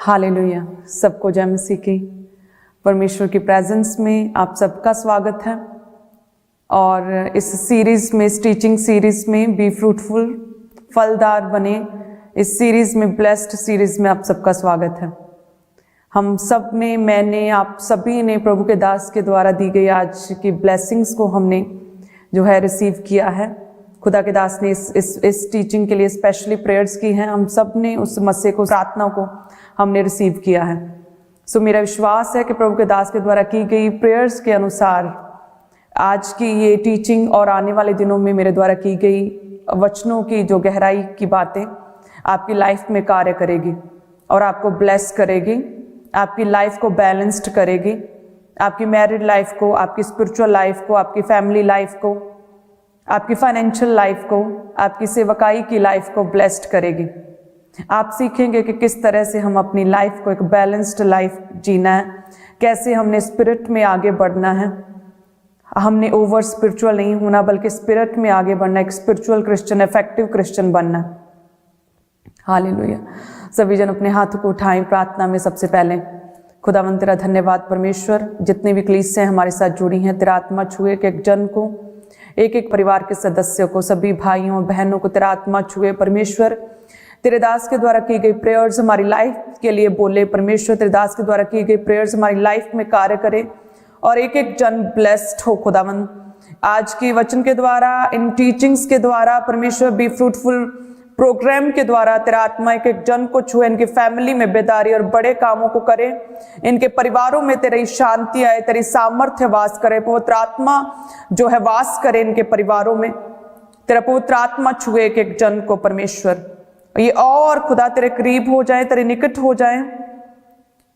Hallelujah. सबको जय मसीह की। परमेश्वर की प्रेजेंस में आप सबका स्वागत है। और इस सीरीज में, इस टीचिंग सीरीज में बी फ्रूटफुल, फलदार बने, इस सीरीज में, ब्लेस्ड सीरीज में आप सबका स्वागत है। हम सब ने, मैंने, आप सभी ने प्रभु के दास के द्वारा दी गई आज की ब्लेसिंग्स को हमने जो है रिसीव किया है। खुदा के दास ने इस टीचिंग के लिए स्पेशली प्रेयर्स की हैं। हम सब ने उस मस्से को, प्रार्थना को हमने रिसीव किया है। सो मेरा विश्वास है कि प्रभु के दास के द्वारा की गई प्रेयर्स के अनुसार आज की ये टीचिंग और आने वाले दिनों में मेरे द्वारा की गई वचनों की जो गहराई की बातें आपकी लाइफ में कार्य करेगी और आपको ब्लेस करेगी, आपकी लाइफ को बैलेंस्ड करेगी, आपकी मैरिड लाइफ को, आपकी स्पिरिचुअल लाइफ को, आपकी फैमिली लाइफ को, आपकी फाइनेंशियल लाइफ को, आपकी सेवकाई की लाइफ को ब्लेस्ड करेगी। आप सीखेंगे कि किस तरह से हम अपनी लाइफ को एक बैलेंस्ड लाइफ जीना है, कैसे हमने स्पिरिट में आगे बढ़ना है। हमने ओवर स्पिरिचुअल नहीं होना बल्कि स्पिरिट में आगे बढ़ना, एक स्पिरिचुअल क्रिश्चियन, इफेक्टिव क्रिश्चियन बनना। हालेलुया। सभी जन अपने हाथों को उठाएं प्रार्थना में। सबसे पहले खुदावंद तेरा धन्यवाद परमेश्वर, जितनी भी कलीसियां हमारे साथ जुड़ी हैं, तेरा आत्मा छुए, कि एक जन को, एक एक परिवार के सदस्यों को, सभी भाइयों बहनों को तेरा आत्मा छुए परमेश्वर। तेरे दास के द्वारा की गई प्रेयर्स हमारी लाइफ के लिए बोले परमेश्वर। तेरे दास के द्वारा की गई प्रेयर्स हमारी लाइफ में कार्य करे और एक एक जन ब्लेस्ड हो खुदावंद। आज की वचन के द्वारा, इन टीचिंग्स के द्वारा परमेश्वर, बी फ्रूटफुल प्रोग्राम के द्वारा तेरा आत्मा एक एक जन को छुए, इनकी फैमिली में बेदारी और बड़े कामों को करे, इनके परिवारों में तेरी शांति आए, तेरी सामर्थ्य वास करे, पवित्र आत्मा जो है वास करे इनके परिवारों में। तेरा पवित्र आत्मा छुए एक एक जन को परमेश्वर। ये और खुदा तेरे करीब हो जाए, तेरे निकट हो जाए,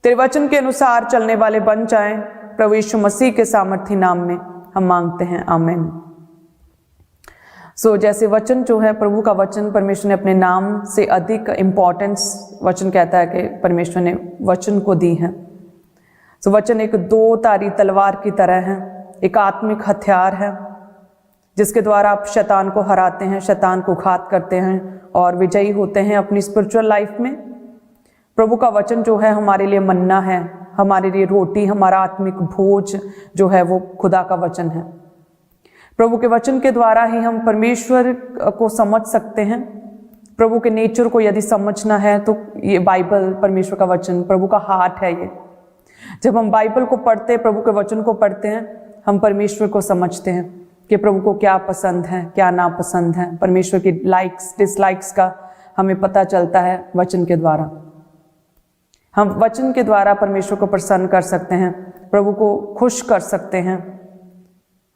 तेरे वचन के अनुसार चलने वाले बन जाएं। प्रभु यीशु मसीह के सामर्थी नाम में हम मांगते हैं, आमीन। जैसे वचन जो है, प्रभु का वचन, परमेश्वर ने अपने नाम से अधिक इम्पोर्टेंस, वचन कहता है कि परमेश्वर ने वचन को दी है। वचन एक दो धारी तलवार की तरह है, एक आत्मिक हथियार है जिसके द्वारा आप शैतान को हराते हैं, शैतान को घात करते हैं और विजयी होते हैं अपनी स्पिरिचुअल लाइफ में। प्रभु का वचन जो है हमारे लिए मन्ना है, हमारे लिए रोटी, हमारा आत्मिक भोज जो है वो खुदा का वचन है। प्रभु के वचन के द्वारा ही हम परमेश्वर को समझ सकते हैं। प्रभु के नेचर को यदि समझना है तो ये बाइबल, परमेश्वर का वचन, प्रभु का हार्ट है ये। जब हम बाइबल को पढ़ते हैं, प्रभु के वचन को पढ़ते हैं, हम परमेश्वर को समझते हैं कि प्रभु को क्या पसंद है, क्या नापसंद है। परमेश्वर की लाइक्स डिसलाइक्स का हमें पता चलता है वचन के द्वारा। हम वचन के द्वारा परमेश्वर को प्रसन्न कर सकते हैं, प्रभु को खुश कर सकते हैं।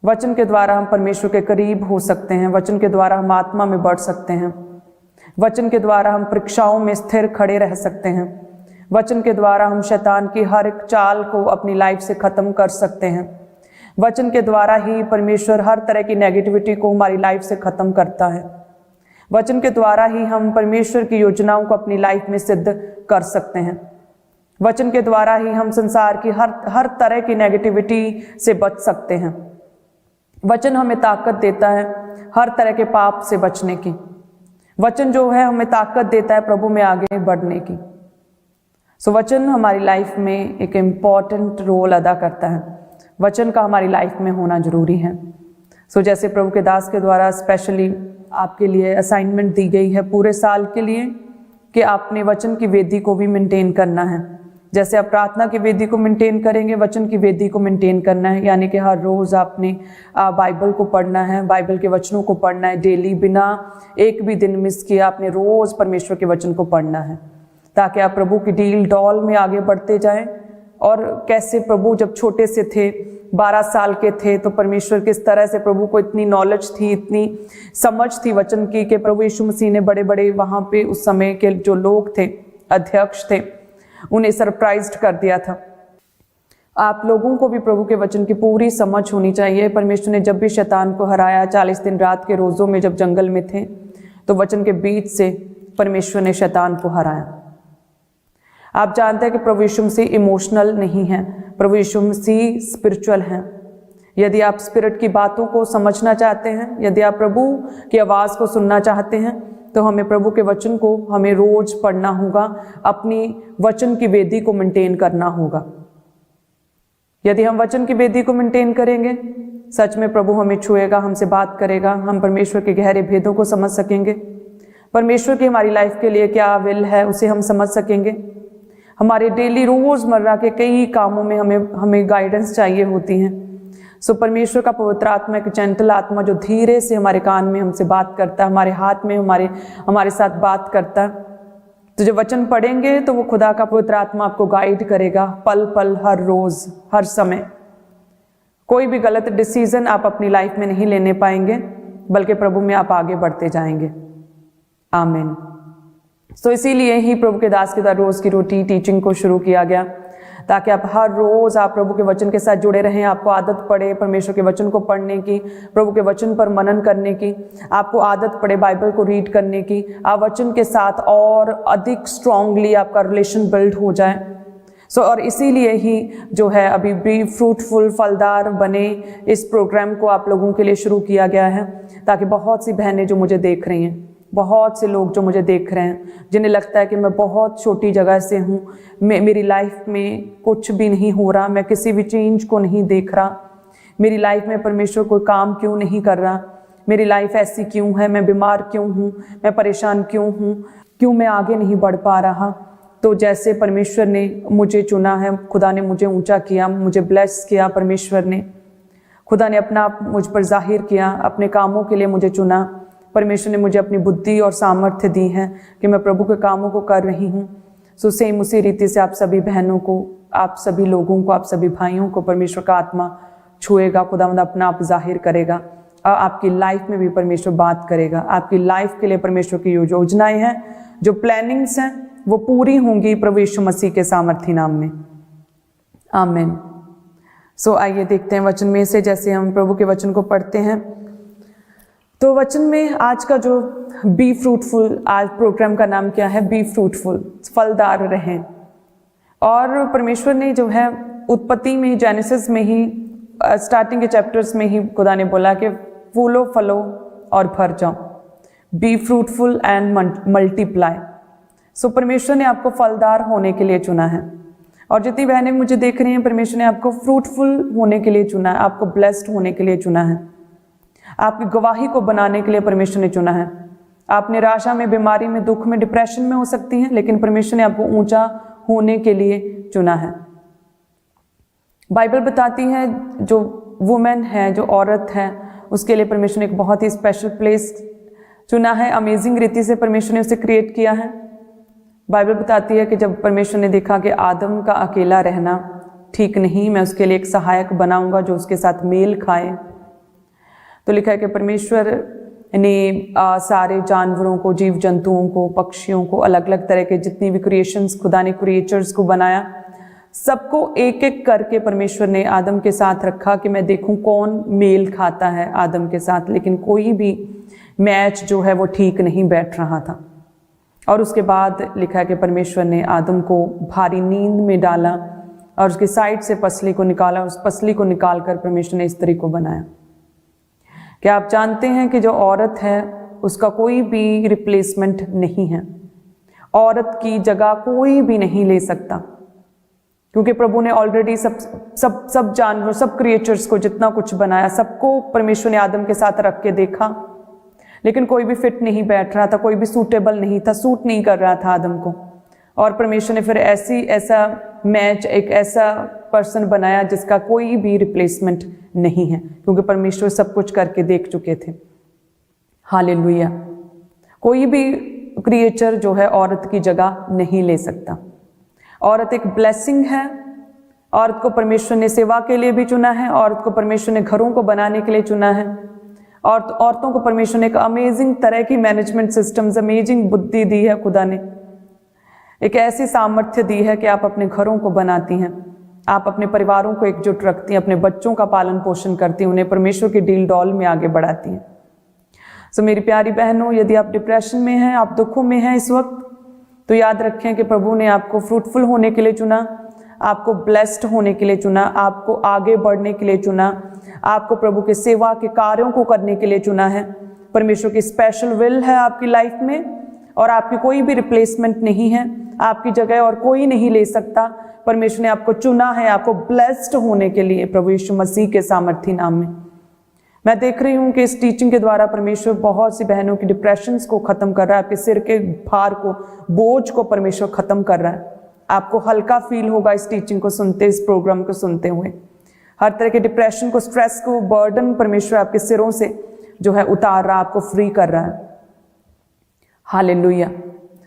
वचन के द्वारा हम परमेश्वर के करीब हो सकते हैं। वचन के द्वारा हम आत्मा में बढ़ सकते हैं। वचन के द्वारा हम परीक्षाओं में स्थिर खड़े रह सकते हैं। वचन के द्वारा हम शैतान की हर एक चाल को अपनी लाइफ से खत्म कर सकते हैं। वचन के द्वारा ही परमेश्वर हर तरह की नेगेटिविटी को हमारी लाइफ से खत्म करता है। वचन के द्वारा ही हम परमेश्वर की योजनाओं को अपनी लाइफ में सिद्ध कर सकते हैं। वचन के द्वारा ही हम संसार की हर तरह की नेगेटिविटी से बच सकते हैं। वचन हमें ताकत देता है हर तरह के पाप से बचने की। वचन जो है हमें ताकत देता है प्रभु में आगे बढ़ने की। वचन हमारी लाइफ में एक इम्पॉर्टेंट रोल अदा करता है। वचन का हमारी लाइफ में होना जरूरी है। जैसे प्रभु के दास के द्वारा स्पेशली आपके लिए असाइनमेंट दी गई है पूरे साल के लिए कि आपने वचन की वेदी को भी मेंटेन करना है। जैसे आप प्रार्थना की वेदी को मेंटेन करेंगे, वचन की वेदी को मेंटेन करना है। यानी कि हर रोज़ आपने बाइबल को पढ़ना है, बाइबल के वचनों को पढ़ना है डेली, बिना एक भी दिन मिस किया आपने रोज़ परमेश्वर के वचन को पढ़ना है, ताकि आप प्रभु की डील डॉल में आगे बढ़ते जाएं। और कैसे प्रभु जब छोटे से थे, 12 साल के थे, तो परमेश्वर किस तरह से प्रभु को इतनी नॉलेज थी, इतनी समझ थी वचन की, कि प्रभु यीशु मसीह ने बड़े बड़े वहाँ पे उस समय के जो लोग थे, अध्यक्ष थे, उन्हें सरप्राइज्ड कर दिया था। आप लोगों को भी प्रभु के वचन की पूरी समझ होनी चाहिए। परमेश्वर ने जब भी शैतान को हराया 40 दिन रात के रोज़ों में, जब जंगल में थे, तो वचन के बीच से परमेश्वर ने शैतान को हराया। आप जानते हैं कि प्रभु यीशु मसीह इमोशनल नहीं है, प्रभु यीशु मसीह स्पिरिचुअल हैं। यदि आप स्पिरिट की बातों को समझना चाहते हैं, यदि आप प्रभु की आवाज़ को सुनना चाहते हैं, तो हमें प्रभु के वचन को हमें रोज पढ़ना होगा, अपनी वचन की वेदी को मेंटेन करना होगा। यदि हम वचन की वेदी को मेंटेन करेंगे, सच में प्रभु हमें छुएगा, हमसे बात करेगा, हम परमेश्वर के गहरे भेदों को समझ सकेंगे, परमेश्वर की हमारी लाइफ के लिए क्या विल है उसे हम समझ सकेंगे। हमारे डेली रोजमर्रा के कई कामों में हमें गाइडेंस चाहिए होती है। सो परमेश्वर का पवित्र आत्मा, एक जेंटल आत्मा जो धीरे से हमारे कान में हमसे बात करता है, हमारे हाथ में हमारे साथ बात करता है। तो जब वचन पढ़ेंगे तो वो खुदा का पवित्र आत्मा आपको गाइड करेगा पल पल, हर रोज, हर समय। कोई भी गलत डिसीजन आप अपनी लाइफ में नहीं लेने पाएंगे, बल्कि प्रभु में आप आगे बढ़ते जाएंगे। आमीन। तो इसीलिए ही प्रभु के दास के द्वारा रोज की रोटी टीचिंग को शुरू किया गया, ताकि आप हर रोज आप प्रभु के वचन के साथ जुड़े रहें। आपको आदत पड़े परमेश्वर के वचन को पढ़ने की, प्रभु के वचन पर मनन करने की, आपको आदत पड़े बाइबल को रीड करने की, आप वचन के साथ और अधिक स्ट्रांगली आपका रिलेशन बिल्ड हो जाए। और इसीलिए ही जो है अभी बी फ्रूटफुल, फलदार बने, इस प्रोग्राम को आप लोगों के लिए शुरू किया गया है, ताकि बहुत सी बहनें जो मुझे देख रही हैं, बहुत से लोग जो मुझे देख रहे हैं, जिन्हें लगता है कि मैं बहुत छोटी जगह से हूँ, मेरी लाइफ में कुछ भी नहीं हो रहा, मैं किसी भी चेंज को नहीं देख रहा, मेरी लाइफ में परमेश्वर कोई काम क्यों नहीं कर रहा, मेरी लाइफ ऐसी क्यों है, मैं बीमार क्यों हूँ, मैं परेशान क्यों हूँ, क्यों मैं आगे नहीं बढ़ पा रहा। तो जैसे परमेश्वर ने मुझे चुना है, खुदा ने मुझे ऊंचा किया, मुझे ब्लेस किया, परमेश्वर ने, खुदा ने अपना आप मुझ पर जाहिर किया, अपने कामों के लिए मुझे चुना, परमेश्वर ने मुझे अपनी बुद्धि और सामर्थ्य दी है कि मैं प्रभु के कामों को कर रही हूँ। सो सेम उसी रीति से आप सभी बहनों को, आप सभी लोगों को, आप सभी भाइयों को परमेश्वर का आत्मा छुएगा, खुदावंद अपना आप जाहिर करेगा, और आपकी लाइफ में भी परमेश्वर बात करेगा। आपकी लाइफ के लिए परमेश्वर की योजनाएं हैं, जो प्लानिंग्स हैं, वो पूरी होंगी प्रभु यीशु मसीह के सामर्थी नाम में। आमीन। सो आइए देखते हैं वचन में से, जैसे हम प्रभु के वचन को पढ़ते हैं। तो वचन में आज का जो बी फ्रूटफुल, आज प्रोग्राम का नाम क्या है? बी फ्रूटफुल, फलदार रहें। और परमेश्वर ने जो है उत्पत्ति में, जेनेसिस में ही, स्टार्टिंग के चैप्टर्स में ही खुदा ने बोला कि फूलो फलो और भर जाओ, बी फ्रूटफुल एंड मल्टीप्लाई। सो परमेश्वर ने आपको फलदार होने के लिए चुना है। और जितनी बहनें मुझे देख रही हैं, परमेश्वर ने आपको फ्रूटफुल होने के लिए चुना है, आपको ब्लेस्ड होने के लिए चुना है, आपकी गवाही को बनाने के लिए परमेश्वर ने चुना है। आप निराशा में, बीमारी में, दुख में, डिप्रेशन में हो सकती हैं, लेकिन परमेश्वर ने आपको ऊंचा होने के लिए चुना है। बाइबल बताती है जो वुमेन है, जो औरत है, उसके लिए परमेश्वर ने एक बहुत ही स्पेशल प्लेस चुना है। अमेजिंग रीति से परमेश्वर ने उसे क्रिएट किया है। बाइबल बताती है कि जब परमेश्वर ने देखा कि आदम का अकेला रहना ठीक नहीं, मैं उसके लिए एक सहायक बनाऊंगा जो उसके साथ मेल खाए। तो लिखा है कि परमेश्वर ने सारे जानवरों को, जीव जंतुओं को, पक्षियों को, अलग अलग तरह के जितनी भी क्रिएशंस खुदा ने क्रिएचर्स को बनाया, सबको एक एक करके परमेश्वर ने आदम के साथ रखा कि मैं देखूं कौन मेल खाता है आदम के साथ। लेकिन कोई भी मैच जो है वो ठीक नहीं बैठ रहा था। और उसके बाद लिखा है कि परमेश्वर ने आदम को भारी नींद में डाला और उसकी साइड से पसली को निकाला, उस पसली को निकालकर परमेश्वर ने स्त्री को बनाया। क्या आप जानते हैं कि जो औरत है उसका कोई भी रिप्लेसमेंट नहीं है, औरत की जगह कोई भी नहीं ले सकता, क्योंकि प्रभु ने ऑलरेडी सब जानवर, सब क्रिएचर्स को, जितना कुछ बनाया, सबको परमेश्वर ने आदम के साथ रख के देखा, लेकिन कोई भी फिट नहीं बैठ रहा था, कोई भी सूटेबल नहीं था, सूट नहीं कर रहा था आदम को। और परमेश्वर ने फिर ऐसा मैच, एक ऐसा पर्सन बनाया जिसका कोई भी रिप्लेसमेंट नहीं है, क्योंकि परमेश्वर सब कुछ करके देख चुके थे। हालेलुया। कोई भी क्रिएचर जो है औरत की जगह नहीं ले सकता। औरत एक ब्लेसिंग है। औरत को परमेश्वर ने सेवा के लिए भी चुना है, औरत को परमेश्वर ने घरों को बनाने के लिए चुना है, और औरतों को परमेश्वर ने एक अमेजिंग तरह की मैनेजमेंट सिस्टम्स, अमेजिंग बुद्धि दी है। खुदा ने एक ऐसी सामर्थ्य दी है कि आप अपने घरों को बनाती हैं, आप अपने परिवारों को एकजुट रखती हैं, अपने बच्चों का पालन पोषण करती हैं, उन्हें परमेश्वर की डील डॉल में आगे बढ़ाती हैं। सो मेरी प्यारी बहनों, यदि आप डिप्रेशन में हैं, आप दुखों में हैं इस वक्त, तो याद रखें कि प्रभु ने आपको फ्रूटफुल होने के लिए चुना, आपको ब्लेस्ड होने के लिए चुना, आपको आगे बढ़ने के लिए चुना, आपको प्रभु के सेवा के कार्यों को करने के लिए चुना है। परमेश्वर की स्पेशल विल है आपकी लाइफ में, और आपकी कोई भी रिप्लेसमेंट नहीं है, आपकी जगह और कोई नहीं ले सकता। परमेश्वर ने आपको चुना है आपको ब्लेस्ड होने के लिए प्रभु यीशु मसीह के सामर्थी नाम में। मैं देख रही हूँ कि इस टीचिंग के द्वारा परमेश्वर बहुत सी बहनों की डिप्रेशंस को खत्म कर रहा है, आपके सिर के भार को, बोझ को परमेश्वर खत्म कर रहा है। आपको हल्का फील होगा इस टीचिंग को सुनते, इस प्रोग्राम को सुनते हुए। हर तरह के डिप्रेशन को, स्ट्रेस को, बर्डन परमेश्वर आपके सिरों से जो है उतार रहा, आपको फ्री कर रहा है। हालेलुया।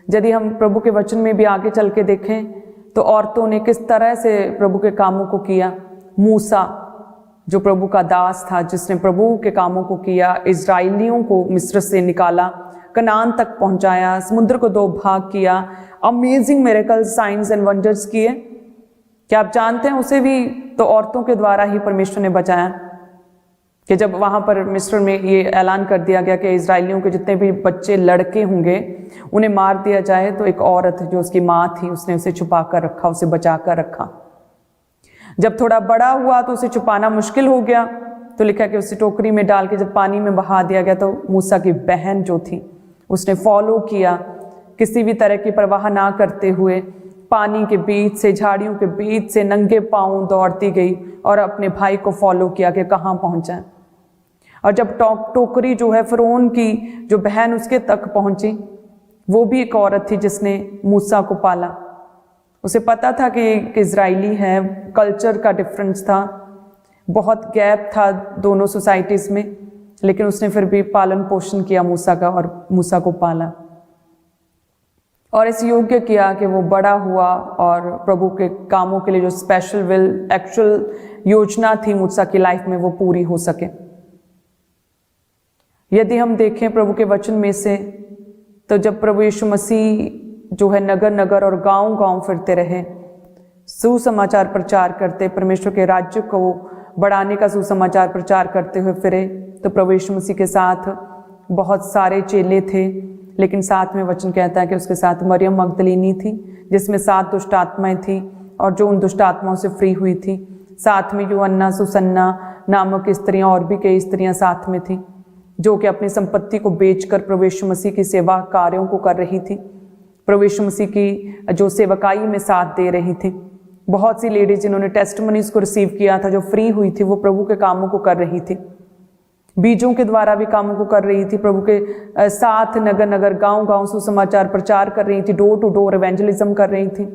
यदि हम प्रभु के वचन में भी आगे चल के देखें तो औरतों ने किस तरह से प्रभु के कामों को किया। मूसा जो प्रभु का दास था, जिसने प्रभु के कामों को किया, इजराइलियों को मिस्र से निकाला, कनान तक पहुंचाया, समुद्र को 2 भाग किया, amazing miracles, science and wonders किए। क्या आप जानते हैं उसे भी तो औरतों के द्वारा ही परमेश्वर ने बचाया, कि जब वहां पर मिस्र में ये ऐलान कर दिया गया कि इजराइलियों के जितने भी बच्चे लड़के होंगे उन्हें मार दिया जाए, तो एक औरत जो उसकी माँ थी उसने उसे छुपा कर रखा, उसे बचा कर रखा। जब थोड़ा बड़ा हुआ तो उसे छुपाना मुश्किल हो गया, तो लिखा कि उसे टोकरी में डाल के जब पानी में बहा दिया गया, तो मूसा की बहन जो थी उसने फॉलो किया, किसी भी तरह की परवाह ना करते हुए पानी के बीच से, झाड़ियों के बीच से नंगे पांव दौड़ती गई और अपने भाई को फॉलो किया कि कहाँ पहुंचा। और जब टोकरी जो है फिरौन की जो बहन उसके तक पहुंची, वो भी एक औरत थी जिसने मूसा को पाला। उसे पता था कि एक इजराइली है, कल्चर का डिफरेंस था, बहुत गैप था दोनों सोसाइटीज में, लेकिन उसने फिर भी पालन पोषण किया मूसा का और मूसा को पाला और इस योग्य किया कि वो बड़ा हुआ और प्रभु के कामों के लिए जो स्पेशल विल, एक्चुअल योजना थी मूसा की लाइफ में, वो पूरी हो सके। यदि हम देखें प्रभु के वचन में से, तो जब प्रभु यीशु मसीह जो है नगर नगर और गांव गांव फिरते रहे, सुसमाचार प्रचार करते, परमेश्वर के राज्य को बढ़ाने का सुसमाचार प्रचार करते हुए फिरे, तो प्रभु यीशु मसीह के साथ बहुत सारे चेले थे, लेकिन साथ में वचन कहता है कि उसके साथ मरियम मगदलीनी थी, जिसमें 7 दुष्ट आत्माएं थी और जो उन दुष्ट आत्माओं से फ्री हुई थी। साथ में यूहन्ना, सुसन्ना नामक स्त्रियां और भी कई स्त्रियां साथ में थी, जो कि अपनी संपत्ति को बेचकर प्रभु यीशु मसीह की सेवा कार्यों को कर रही थी, प्रभु यीशु मसीह की जो सेवकाई में साथ दे रही थी। बहुत सी लेडीज जिन्होंने टेस्टिमनीज को रिसीव किया था, जो फ्री हुई थी, वो प्रभु के कामों को कर रही थी, बीजों के द्वारा भी कामों को कर रही थी, प्रभु के साथ नगर नगर गांव गांव सुसमाचार प्रचार कर रही थी, डोर टू डोर इवेंजलिज्म कर रही थी।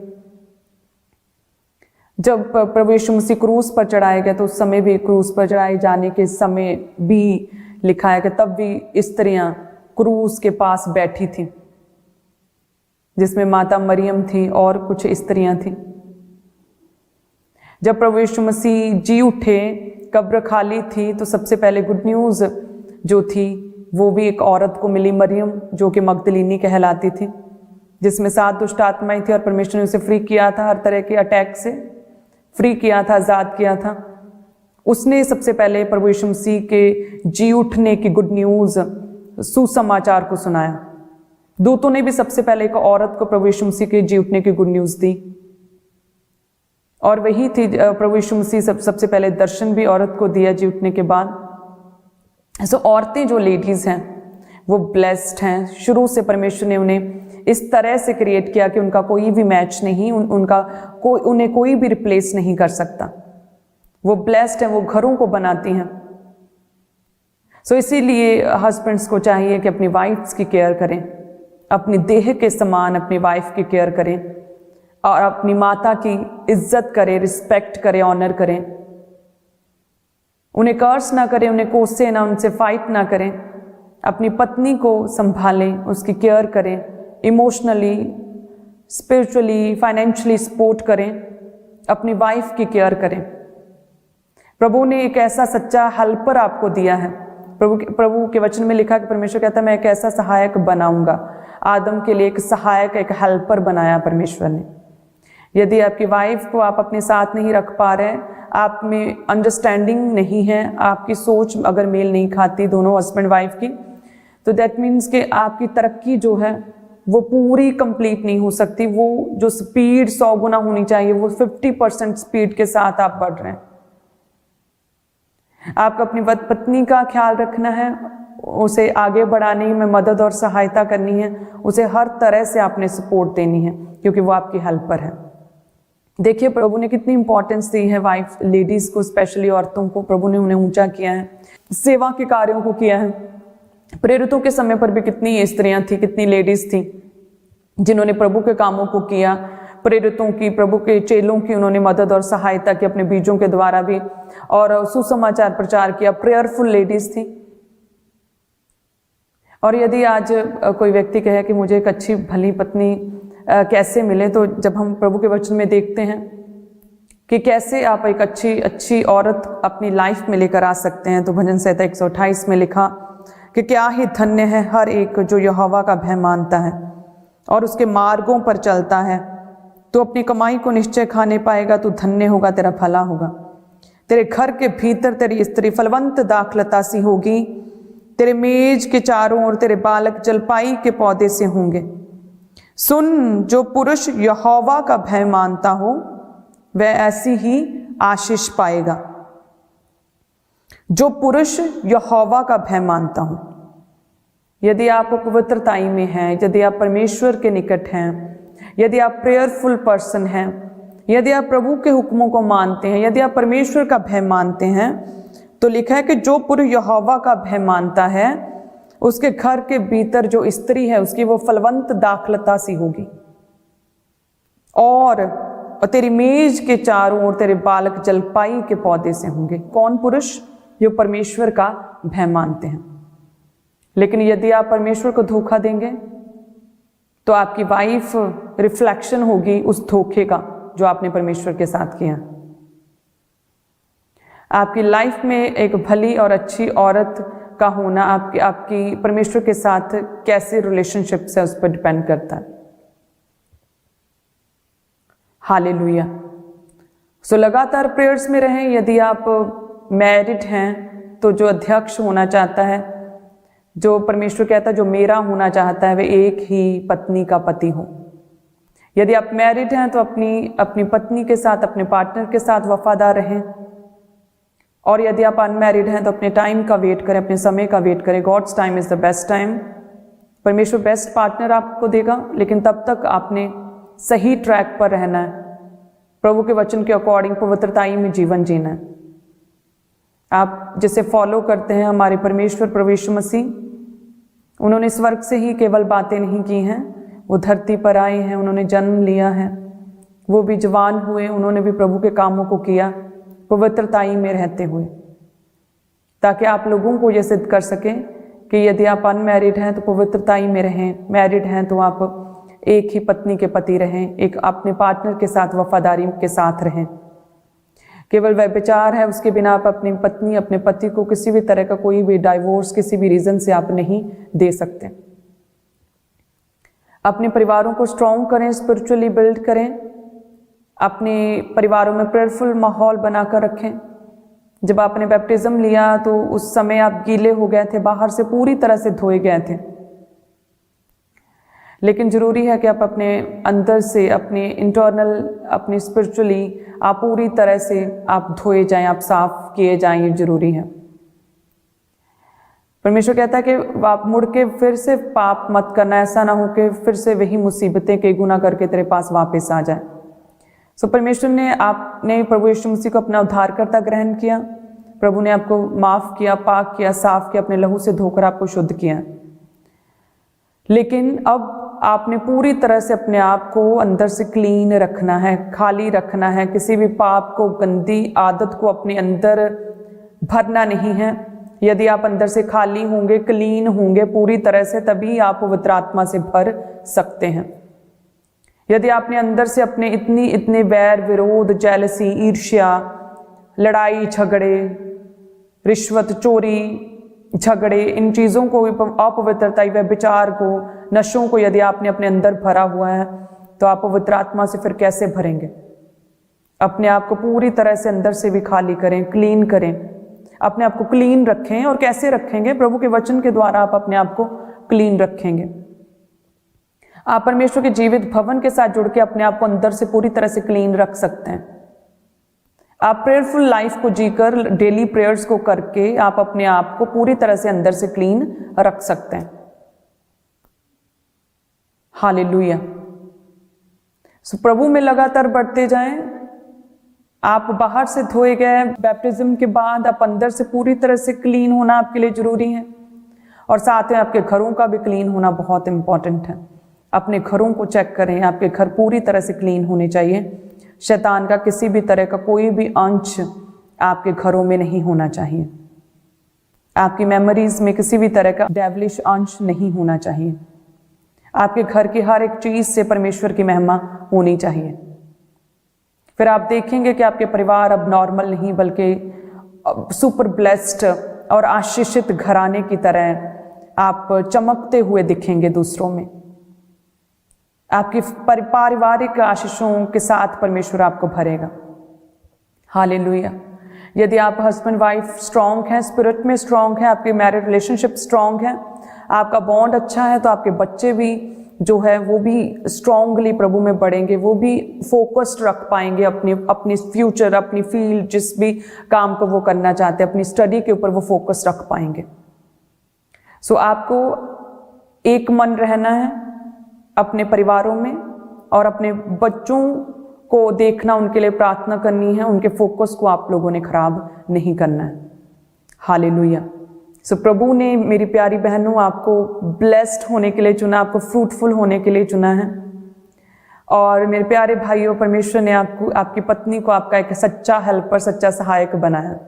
जब प्रभु यीशु मसीह क्रूस पर चढ़ाए गए, तो उस समय भी क्रूस पर चढ़ाए जाने के समय भी लिखा है कि तब भी स्त्रियां क्रूस के पास बैठी थी, जिसमें माता मरियम थी और कुछ स्त्रियां थी। जब प्रभु यीशु मसीह जी उठे, कब्र खाली थी, तो सबसे पहले गुड न्यूज जो थी वो भी एक औरत को मिली, मरियम, जो कि मगदलीनी कहलाती थी, जिसमें 7 दुष्ट आत्माएं थी और परमेश्वर ने उसे फ्री किया था, हर तरह के अटैक से फ्री किया था, आजाद किया था। उसने सबसे पहले प्रभु यीशु मसीह के जी उठने की गुड न्यूज, सुसमाचार को सुनाया। दूतों ने भी सबसे पहले एक औरत को प्रभु यीशु मसीह के जी उठने की गुड न्यूज दी, और वही थी प्रभु यीशु मसीह सबसे पहले दर्शन भी औरत को दिया जी उठने के बाद। सो औरतें जो लेडीज हैं वो ब्लेस्ड हैं। शुरू से परमेश्वर ने उन्हें इस तरह से क्रिएट किया कि उनका कोई भी मैच नहीं, उन्हें कोई भी रिप्लेस नहीं कर सकता। वो ब्लेस्ड हैं, वो घरों को बनाती हैं। सो इसीलिए हस्बैंड्स को चाहिए कि अपनी वाइफ्स की केयर करें, अपनी देह के समान अपनी वाइफ की केयर करें और अपनी माता की इज्जत करें, रिस्पेक्ट करें, ऑनर करें, उन्हें कर्स ना करें, उन्हें कोसे ना, उनसे फाइट ना करें। अपनी पत्नी को संभालें, उसकी केयर करें, इमोशनली, स्पिरिचुअली, फाइनेंशियली सपोर्ट करें, अपनी वाइफ की केयर करें। प्रभु ने एक ऐसा सच्चा हेल्पर आपको दिया है। प्रभु के वचन में लिखा कि परमेश्वर कहता है मैं एक ऐसा सहायक बनाऊंगा। आदम के लिए एक सहायक, एक हेल्पर बनाया परमेश्वर ने। यदि आपकी वाइफ को आप अपने साथ नहीं रख पा रहे हैं, आप में अंडरस्टैंडिंग नहीं है, आपकी सोच अगर मेल नहीं खाती दोनों हस्बैंड वाइफ की, तो दैट मीन्स कि आपकी तरक्की जो है वो पूरी कंप्लीट नहीं हो सकती। वो जो स्पीड 100 गुना होनी चाहिए, वो 50% स्पीड के साथ आप बढ़ रहे हैं। आपको अपनी पत्नी का ख्याल रखना है, उसे आगे बढ़ाने में मदद और सहायता करनी है, उसे हर तरह से आपने सपोर्ट देनी है, क्योंकि वो आपकी हेल्पर है। देखिए प्रभु ने कितनी इंपॉर्टेंस दी है वाइफ लेडीज को, स्पेशली औरतों को। प्रभु ने उन्हें ऊंचा किया है, सेवा के कार्यों को किया है। प्रेरितों के समय पर भी कितनी स्त्रियां थी, कितनी लेडीज थी जिन्होंने प्रभु के कामों को किया। प्रेरितों की, प्रभु के चेलों की उन्होंने मदद और सहायता की अपने बीजों के द्वारा भी, और सुसमाचार प्रचार किया। प्रेयरफुल लेडीज थी। और यदि आज कोई व्यक्ति कहे कि मुझे एक अच्छी भली पत्नी कैसे मिले, तो जब हम प्रभु के वचन में देखते हैं कि कैसे आप एक अच्छी औरत अपनी लाइफ में लेकर आ सकते हैं, तो भजन संहिता 128 में लिखा कि क्या ही धन्य है हर एक जो यहोवा का भय मानता है और उसके मार्गों पर चलता है। तो अपनी कमाई को निश्चय खाने पाएगा, तो धन्य होगा, तेरा भला होगा। तेरे घर के भीतर तेरी स्त्री फलवंत दाखलता सी होगी, तेरे मेज के चारों ओर तेरे बालक जलपाई के पौधे से होंगे। सुन, जो पुरुष यहोवा का भय मानता हो वह ऐसी ही आशीष पाएगा। जो पुरुष यहोवा का भय मानता हो, यदि आप पवित्रताई में हैं, यदि आप परमेश्वर के निकट हैं, यदि आप प्रेयरफुल पर्सन हैं, यदि आप प्रभु के हुक्मों को मानते हैं, यदि आप परमेश्वर का भय मानते हैं, तो लिखा है कि जो पुरुष यहोवा का भय मानता है उसके घर के भीतर जो स्त्री है उसकी वो फलवंत दाखलता सी होगी, और तेरी मेज के चारों ओर तेरे बालक जलपाई के पौधे से होंगे। कौन पुरुष? जो परमेश्वर का भय मानते हैं। लेकिन यदि आप परमेश्वर को धोखा देंगे तो आपकी वाइफ रिफ्लेक्शन होगी उस धोखे का जो आपने परमेश्वर के साथ किया। आपकी लाइफ में एक भली और अच्छी औरत का होना आपकी परमेश्वर के साथ कैसे रिलेशनशिप से उस पर डिपेंड करता है। हालेलुया। सो लगातार प्रेयर्स में रहें। यदि आप मैरिड हैं तो जो अध्यक्ष होना चाहता है, जो परमेश्वर कहता है जो मेरा होना चाहता है, वे एक ही पत्नी का पति हो। यदि आप मैरिड हैं तो अपनी पत्नी के साथ, अपने पार्टनर के साथ वफादार रहें। और यदि आप अनमैरिड हैं तो अपने टाइम का वेट करें, अपने समय का वेट करें। God's time is the best time. परमेश्वर बेस्ट पार्टनर आपको देगा, लेकिन तब तक आपने सही ट्रैक पर रहना है, प्रभु के वचन के अकॉर्डिंग पवित्रताई में जीवन जीना है। आप जिसे फॉलो करते हैं, हमारे परमेश्वर प्रभु यीशु मसीह, उन्होंने स्वर्ग से ही केवल बातें नहीं की हैं, वो धरती पर आए हैं, उन्होंने जन्म लिया है, वो भी जवान हुए, उन्होंने भी प्रभु के कामों को किया पवित्रताई में रहते हुए, ताकि आप लोगों को यह सिद्ध कर सकें कि यदि आप अनमैरिड हैं तो पवित्रताई में रहें, मैरिड हैं तो आप एक ही पत्नी के पति रहें, एक अपने पार्टनर के साथ वफादारी के साथ रहें। केवल व्यभिचार है, उसके बिना आप अपनी पत्नी, अपने पति को किसी भी तरह का कोई भी डाइवोर्स किसी भी रीजन से आप नहीं दे सकते। अपने परिवारों को स्ट्रॉन्ग करें, स्पिरिचुअली बिल्ड करें, अपने परिवारों में प्रेयरफुल माहौल बनाकर रखें। जब आपने बैप्टिज्म लिया तो उस समय आप गीले हो गए थे, बाहर से पूरी तरह से धोए गए थे, लेकिन जरूरी है कि आप अपने अंदर से, अपने इंटरनल, अपनी स्पिरिचुअली आप पूरी तरह से आप धोए जाएं, आप साफ किए जाएं, ये जरूरी है। परमेश्वर कहता है कि आप मुड़ के फिर से पाप मत करना, ऐसा ना हो कि फिर से वही मुसीबतें कई गुना करके तेरे पास वापस आ जाए। सो परमेश्वर ने, आपने प्रभु यीशु मसीह को अपना उद्धारकर्ता ग्रहण किया, प्रभु ने आपको माफ किया, पाक किया, साफ किया, अपने लहू से धोकर आपको शुद्ध किया। लेकिन अब आपने पूरी तरह से अपने आप को अंदर से क्लीन रखना है, खाली रखना है। किसी भी पाप को, गंदी आदत को अपने अंदर भरना नहीं है। यदि आप अंदर से खाली होंगे, क्लीन होंगे पूरी तरह से, तभी आप पवित्र आत्मा से भर सकते हैं। यदि आपने अंदर से अपने इतने वैर, विरोध, जेलसी, ईर्ष्या, लड़ाई झगड़े, रिश्वत, चोरी, झगड़े, इन चीज़ों को, अपवित्रता, व्यभिचार को, नशों को यदि आपने अपने अंदर भरा हुआ है, तो आप पवित्र आत्मा से फिर कैसे भरेंगे? अपने आप को पूरी तरह से अंदर से भी खाली करें, क्लीन करें, अपने आप को क्लीन रखें। और कैसे रखेंगे? प्रभु के वचन के द्वारा आप अपने आप को क्लीन रखेंगे। आप परमेश्वर के जीवित भवन के साथ जुड़ के अपने आप को अंदर से पूरी तरह से क्लीन रख सकते हैं। आप प्रेयरफुल लाइफ को जीकर, डेली प्रेयर्स को करके आप अपने आप को पूरी तरह से अंदर से क्लीन रख सकते हैं। हालेलुया। सो प्रभु में लगातार बढ़ते जाएं। आप बाहर से धोए गए, बैप्टिज्म के बाद आप अंदर से पूरी तरह से क्लीन होना आपके लिए जरूरी है, और साथ में आपके घरों का भी क्लीन होना बहुत इंपॉर्टेंट है। अपने घरों को चेक करें, आपके घर पूरी तरह से क्लीन होने चाहिए। शैतान का किसी भी तरह का कोई भी अंश आपके घरों में नहीं होना चाहिए। आपकी मेमोरीज में किसी भी तरह का डेविलिश अंश नहीं होना चाहिए। आपके घर की हर एक चीज से परमेश्वर की महिमा होनी चाहिए। फिर आप देखेंगे कि आपके परिवार अब नॉर्मल नहीं बल्कि सुपर ब्लेस्ड और आशीषित घराने की तरह आप चमकते हुए दिखेंगे दूसरों में। आपकी पारिवारिक आशीषों के साथ परमेश्वर आपको भरेगा। हालेलुया। यदि आप हस्बैंड वाइफ स्ट्रांग हैं, स्पिरिट में स्ट्रांग है, आपकी मैरिड रिलेशनशिप स्ट्रांग है, आपका बॉन्ड अच्छा है, तो आपके बच्चे भी जो है वो भी स्ट्रांगली प्रभु में बढ़ेंगे। वो भी फोकस्ड रख पाएंगे अपनी फ्यूचर, अपनी फील्ड, जिस भी काम को वो करना चाहते हैं, अपनी स्टडी के ऊपर वो फोकस रख पाएंगे। सो आपको एक मन रहना है अपने परिवारों में, और अपने बच्चों को देखना, उनके लिए प्रार्थना करनी है। उनके फोकस को आप लोगों ने खराब नहीं करना है। हालेलुया। सो प्रभु ने मेरी प्यारी बहनों आपको ब्लेस्ड होने के लिए चुना, आपको फ्रूटफुल होने के लिए चुना है। और मेरे प्यारे भाइयों, परमेश्वर ने आपकी पत्नी को आपका एक सच्चा हेल्पर, सच्चा सहायक बनाया।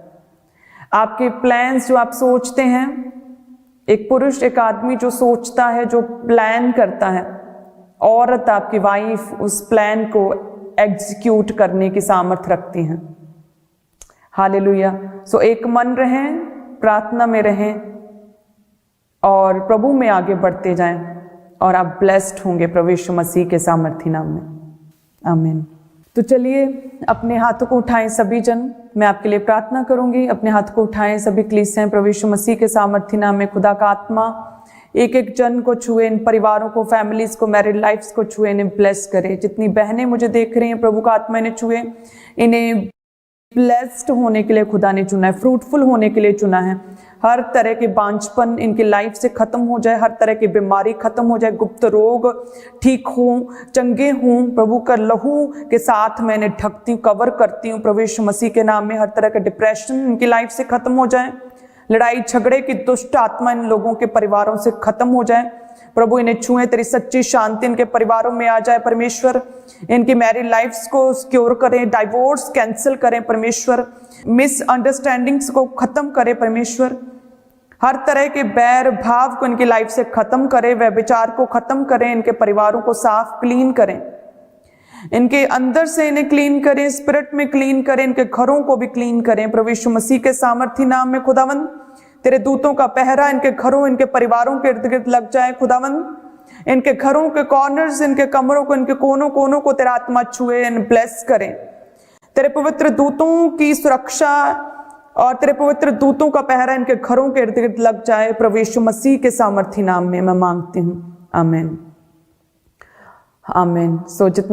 आपके प्लान्स जो आप सोचते हैं, एक पुरुष, एक आदमी जो सोचता है, जो प्लान करता है, औरत आपकी वाइफ उस प्लान को एग्जीक्यूट करने की सामर्थ्य रखती हैं। हालेलुया। सो एक मन रहें, प्रार्थना में रहें और प्रभु में आगे बढ़ते जाएं, और आप ब्लेस्ड होंगे प्रभु यीशु मसीह के सामर्थी नाम में। आमीन। तो चलिए अपने हाथों को उठाएं सभी जन, मैं आपके लिए प्रार्थना करूंगी। अपने हाथ को उठाएं सभी कलीसियां, प्रभु यीशु मसीह के सामर्थी नाम में। खुदा का आत्मा एक एक जन को छुए, इन परिवारों को, फैमिलीज को, मैरिड लाइफ्स को छुए, इन्हें ब्लेस करे। जितनी बहनें मुझे देख रही हैं, प्रभु का आत्मा इन्हें छुए। इन्हें ब्लेस्ड होने के लिए खुदा ने चुना है, फ्रूटफुल होने के लिए चुना है। हर तरह के बांझपन इनकी लाइफ से खत्म हो जाए, हर तरह की बीमारी खत्म हो जाए, गुप्त रोग ठीक हों, चंगे हों। प्रभु का लहू के साथ मैं इन्हें ढकती हूँ, कवर करती हूँ प्रभु यीशु मसीह के नाम में। हर तरह का डिप्रेशन इनकी लाइफ से खत्म हो जाए, लड़ाई झगड़े की दुष्ट आत्मा इन लोगों के परिवारों से खत्म हो जाए। प्रभु इन्हें छुए, तेरी सच्ची शांति इनके परिवारों में आ जाए। परमेश्वर इनकी मैरिड लाइफ्स को सिक्योर करें, डाइवोर्स कैंसिल करें परमेश्वर, मिसअंडरस्टैंडिंग्स को खत्म करें परमेश्वर, हर तरह के बैर भाव को इनकी लाइफ से खत्म करें, व्यभिचार को खत्म करें, इनके परिवारों को साफ क्लीन करें, इनके अंदर से इन्हें क्लीन करें, स्पिरिट में क्लीन करें, इनके घरों को भी क्लीन करें प्रभु यीशु मसीह के सामर्थी नाम में। खुदावन तेरे दूतों का पहरा इनके घरों, इनके परिवारों के इर्द गिर्द लग जाए। खुदावन इनके घरों के कॉर्नर्स, इनके कमरों को, इनके कोनों कोनों को तेरा आत्मा छुए, इन ब्लेस करें। तेरे पवित्र दूतों की सुरक्षा और तेरे पवित्र दूतों का पहरा इनके घरों के इर्द गिर्द लग जाए प्रभु यीशु मसीह के सामर्थी नाम में मैं मांगती हूँ। आमीन, आमीन। सो जितने